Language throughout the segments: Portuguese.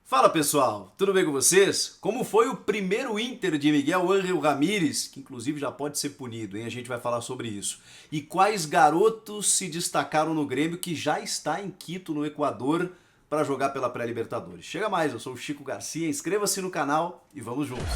Fala pessoal, tudo bem com vocês? Como foi o primeiro Inter de Miguel Ángel Ramírez, que inclusive já pode ser punido, hein? A gente vai falar sobre isso. E quais garotos se destacaram no Grêmio que já está em Quito, no Equador, para jogar pela pré-Libertadores. Chega mais, eu sou o Chico Garcia, inscreva-se no canal e vamos juntos.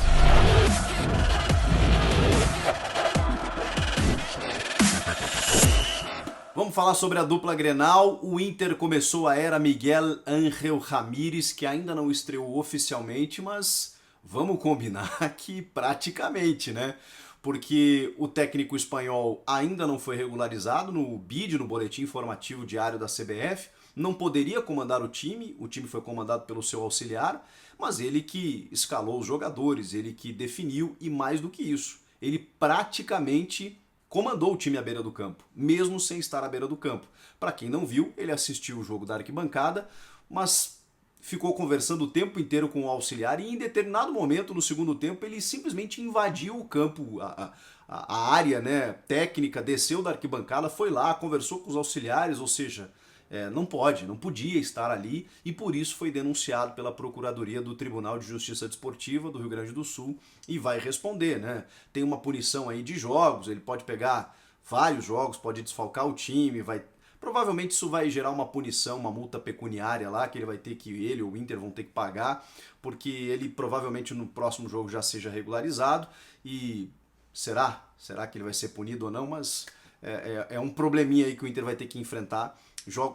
Vamos falar sobre a dupla Grenal. O Inter começou a era Miguel Ángel Ramírez, que ainda não estreou oficialmente, mas vamos combinar que praticamente, né? Porque o técnico espanhol ainda não foi regularizado no BID, no Boletim Informativo Diário da CBF, não poderia comandar o time foi comandado pelo seu auxiliar, mas ele que escalou os jogadores, ele que definiu e mais do que isso, ele praticamente comandou o time à beira do campo, mesmo sem estar à beira do campo. Para quem não viu, ele assistiu o jogo da arquibancada, mas ficou conversando o tempo inteiro com o auxiliar e em determinado momento, no segundo tempo, ele simplesmente invadiu o campo, a área, né, técnica, desceu da arquibancada, foi lá, conversou com os auxiliares, ou seja, não podia estar ali e por isso foi denunciado pela Procuradoria do Tribunal de Justiça Desportiva do Rio Grande do Sul e vai responder, né? Tem uma punição aí de jogos, ele pode pegar vários jogos, pode desfalcar o time, vai. Provavelmente isso vai gerar uma punição, uma multa pecuniária lá, que ele ou o Inter vão ter que pagar, porque ele provavelmente no próximo jogo já seja regularizado e será que ele vai ser punido ou não, mas é um probleminha aí que o Inter vai ter que enfrentar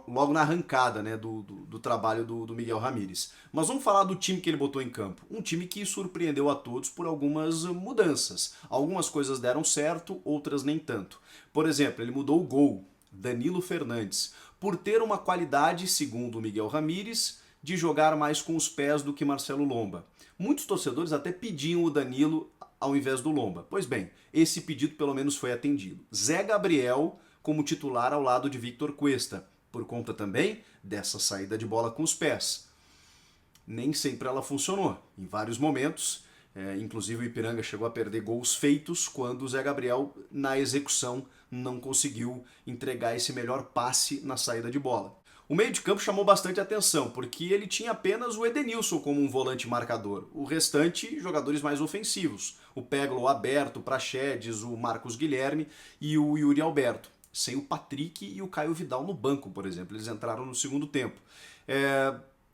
logo na arrancada, né, do trabalho do Miguel Ramírez. Mas vamos falar do time que ele botou em campo. Um time que surpreendeu a todos por algumas mudanças. Algumas coisas deram certo, outras nem tanto. Por exemplo, ele mudou o gol, Danilo Fernandes, por ter uma qualidade, segundo o Miguel Ramírez, de jogar mais com os pés do que Marcelo Lomba. Muitos torcedores até pediam o Danilo ao invés do Lomba. Pois bem, esse pedido pelo menos foi atendido. Zé Gabriel como titular ao lado de Victor Cuesta, por conta também dessa saída de bola com os pés. Nem sempre ela funcionou. Em vários momentos, inclusive o Ipiranga chegou a perder gols feitos quando o Zé Gabriel, na execução, não conseguiu entregar esse melhor passe na saída de bola. O meio de campo chamou bastante atenção, porque ele tinha apenas o Edenilson como um volante marcador. O restante, jogadores mais ofensivos. O Peglo aberto, o Praxedes, o Marcos Guilherme e o Yuri Alberto. Sem o Patrick e o Caio Vidal no banco, por exemplo. Eles entraram no segundo tempo.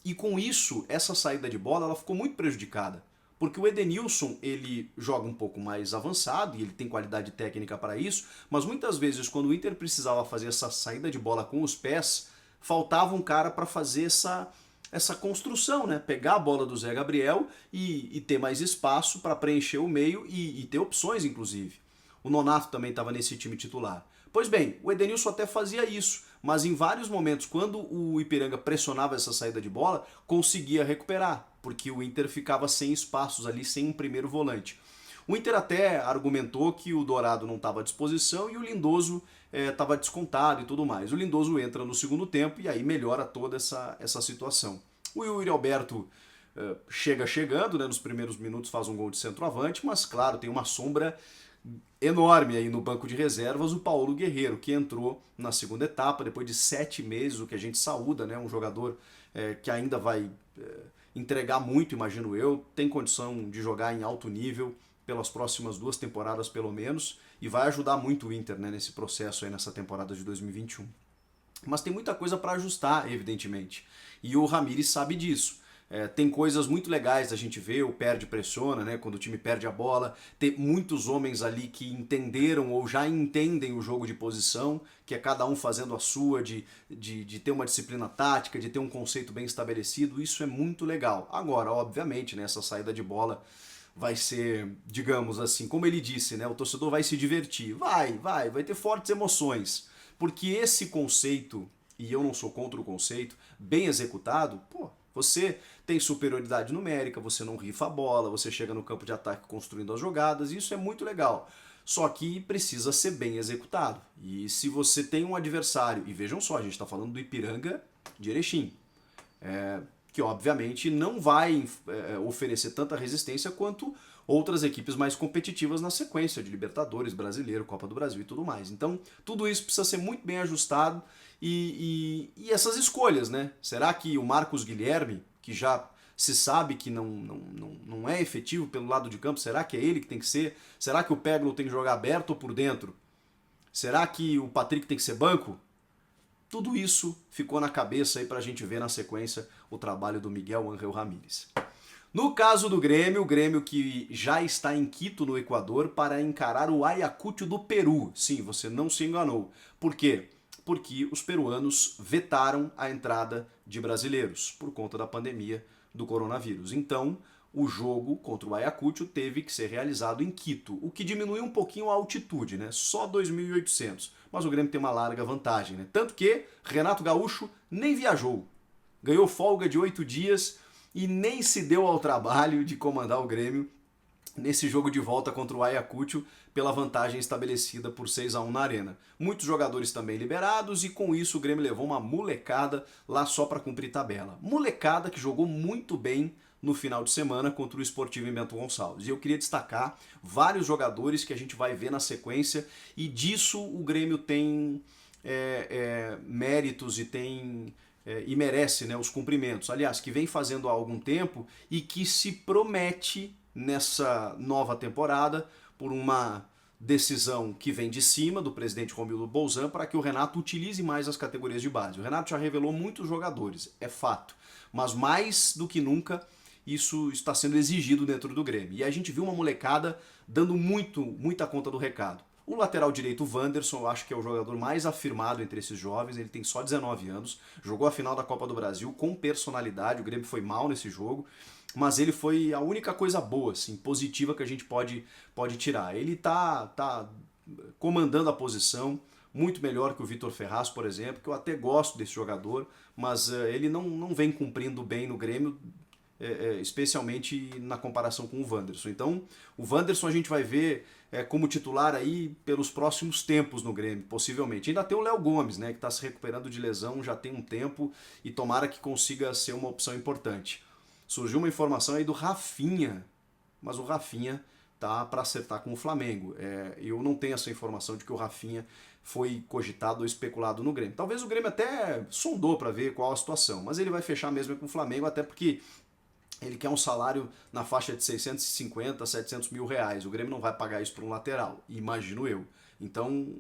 E com isso, essa saída de bola ela ficou muito prejudicada. Porque o Edenilson, ele joga um pouco mais avançado e ele tem qualidade técnica para isso, mas muitas vezes quando o Inter precisava fazer essa saída de bola com os pés, faltava um cara para fazer essa construção, né? Pegar a bola do Zé Gabriel e ter mais espaço para preencher o meio e ter opções, inclusive. O Nonato também estava nesse time titular. Pois bem, o Edenilson até fazia isso, mas em vários momentos, quando o Ipiranga pressionava essa saída de bola, conseguia recuperar, porque o Inter ficava sem espaços ali, sem um primeiro volante. O Inter até argumentou que o Dourado não estava à disposição e o Lindoso estava descontado e tudo mais. O Lindoso entra no segundo tempo e aí melhora toda essa situação. O Yuri Alberto chegando, né, nos primeiros minutos faz um gol de centroavante, mas claro, tem uma sombra enorme aí no banco de reservas, o Paulo Guerreiro, que entrou na segunda etapa, depois de 7 meses, o que a gente saúda, né? Um jogador que ainda vai entregar muito, imagino eu, tem condição de jogar em alto nível pelas próximas 2 temporadas pelo menos, e vai ajudar muito o Inter, né, nesse processo aí, nessa temporada de 2021. Mas tem muita coisa para ajustar, evidentemente, e o Ramírez sabe disso. Tem coisas muito legais a gente ver, o perde pressiona, né, quando o time perde a bola, tem muitos homens ali que entenderam ou já entendem o jogo de posição, que é cada um fazendo a sua, de ter uma disciplina tática, de ter um conceito bem estabelecido, isso é muito legal. Agora, obviamente, né, essa saída de bola vai ser, digamos assim, como ele disse, né, o torcedor vai se divertir, vai ter fortes emoções, porque esse conceito, e eu não sou contra o conceito, bem executado, você tem superioridade numérica, você não rifa a bola, você chega no campo de ataque construindo as jogadas, e isso é muito legal. Só que precisa ser bem executado. E se você tem um adversário, e vejam só, a gente está falando do Ipiranga de Erechim, que obviamente não vai oferecer tanta resistência quanto outras equipes mais competitivas na sequência de Libertadores, Brasileiro, Copa do Brasil e tudo mais. Então, tudo isso precisa ser muito bem ajustado e essas escolhas, né? Será que o Marcos Guilherme, que já se sabe que não é efetivo pelo lado de campo, será que é ele que tem que ser? Será que o Peglo tem que jogar aberto ou por dentro? Será que o Patrick tem que ser banco? Tudo isso ficou na cabeça aí pra gente ver na sequência o trabalho do Miguel Ángel Ramírez. No caso do Grêmio, o Grêmio que já está em Quito, no Equador, para encarar o Ayacucho do Peru. Sim, você não se enganou. Por quê? Porque os peruanos vetaram a entrada de brasileiros por conta da pandemia do coronavírus. Então, o jogo contra o Ayacucho teve que ser realizado em Quito, o que diminui um pouquinho a altitude, né? Só 2.800. Mas o Grêmio tem uma larga vantagem, né? Tanto que Renato Gaúcho nem viajou. Ganhou folga de 8 dias e nem se deu ao trabalho de comandar o Grêmio nesse jogo de volta contra o Ayacucho pela vantagem estabelecida por 6-1 na arena. Muitos jogadores também liberados e com isso o Grêmio levou uma molecada lá só para cumprir tabela. Molecada que jogou muito bem no final de semana contra o Sportivo em Bento Gonçalves. E eu queria destacar vários jogadores que a gente vai ver na sequência e disso o Grêmio tem méritos e merece, né, os cumprimentos. Aliás, que vem fazendo há algum tempo e que se promete nessa nova temporada por uma decisão que vem de cima do presidente Romildo Bolzan para que o Renato utilize mais as categorias de base. O Renato já revelou muitos jogadores, é fato, mas mais do que nunca isso está sendo exigido dentro do Grêmio. E a gente viu uma molecada dando muita conta do recado. O lateral direito, o Wanderson, eu acho que é o jogador mais afirmado entre esses jovens, ele tem só 19 anos, jogou a final da Copa do Brasil com personalidade, o Grêmio foi mal nesse jogo, mas ele foi a única coisa boa, assim, positiva que a gente pode tirar. Ele tá comandando a posição, muito melhor que o Vitor Ferraz, por exemplo, que eu até gosto desse jogador, mas ele não vem cumprindo bem no Grêmio, especialmente na comparação com o Wanderson. Então, o Wanderson a gente vai ver como titular aí pelos próximos tempos no Grêmio, possivelmente. Ainda tem o Léo Gomes, né, que está se recuperando de lesão já tem um tempo e tomara que consiga ser uma opção importante. Surgiu uma informação aí do Rafinha, mas o Rafinha tá para acertar com o Flamengo. Eu não tenho essa informação de que o Rafinha foi cogitado ou especulado no Grêmio. Talvez o Grêmio até sondou para ver qual a situação, mas ele vai fechar mesmo com o Flamengo, até porque ele quer um salário na faixa de 650, 700 mil reais. O Grêmio não vai pagar isso para um lateral, imagino eu. Então,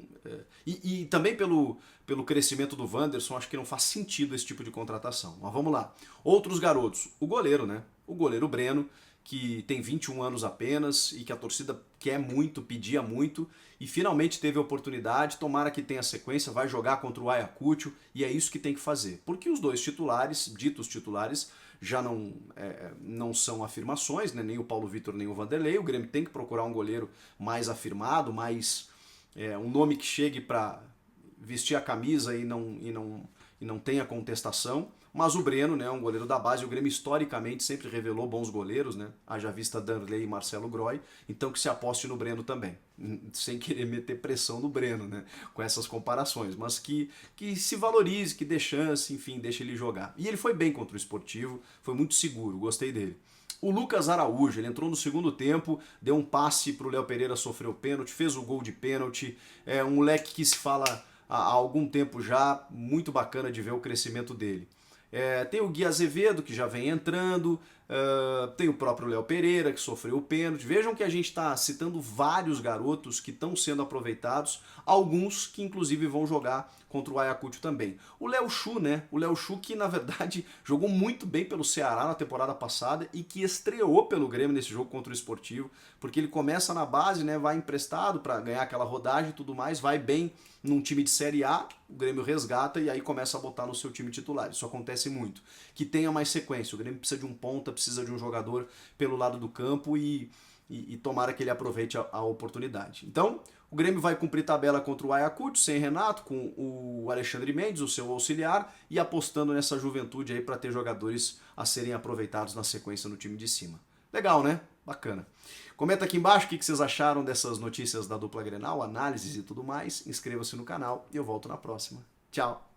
e também pelo crescimento do Wanderson, acho que não faz sentido esse tipo de contratação. Mas vamos lá. Outros garotos. O goleiro, né? O goleiro Breno, que tem 21 anos apenas e que a torcida quer muito, pedia muito e finalmente teve a oportunidade, tomara que tenha sequência, vai jogar contra o Ayacucho e é isso que tem que fazer. Porque os dois titulares, ditos titulares, já não são afirmações, né? Nem o Paulo Vitor nem o Vanderlei. O Grêmio tem que procurar um goleiro mais afirmado, mais um nome que chegue para vestir a camisa e não tenha contestação. Mas o Breno, né, um goleiro da base, o Grêmio historicamente sempre revelou bons goleiros, né? Haja vista Danley e Marcelo Groy, então que se aposte no Breno também, sem querer meter pressão no Breno, né, com essas comparações, mas que se valorize, que dê chance, enfim, deixe ele jogar. E ele foi bem contra o Sportivo, foi muito seguro, gostei dele. O Lucas Araújo, ele entrou no segundo tempo, deu um passe para o Léo Pereira sofrer o pênalti, fez o gol de pênalti, um moleque que se fala há algum tempo já, muito bacana de ver o crescimento dele. Tem o Gui Azevedo, que já vem entrando, tem o próprio Léo Pereira, que sofreu o pênalti. Vejam que a gente está citando vários garotos que estão sendo aproveitados, alguns que inclusive vão jogar contra o Ayacucho também. O Léo Chu, né? O Léo Chu que na verdade jogou muito bem pelo Ceará na temporada passada e que estreou pelo Grêmio nesse jogo contra o Sportivo, porque ele começa na base, né? Vai emprestado para ganhar aquela rodagem e tudo mais, vai bem num time de Série A, o Grêmio resgata e aí começa a botar no seu time titular. Isso acontece muito. Que tenha mais sequência. O Grêmio precisa de um ponta, precisa de um jogador pelo lado do campo e tomara que ele aproveite a oportunidade. Então, o Grêmio vai cumprir tabela contra o Ayacucho, sem Renato, com o Alexandre Mendes, o seu auxiliar, e apostando nessa juventude aí para ter jogadores a serem aproveitados na sequência no time de cima. Legal, né? Bacana. Comenta aqui embaixo o que vocês acharam dessas notícias da dupla Grenal, análises e tudo mais. Inscreva-se no canal e eu volto na próxima. Tchau!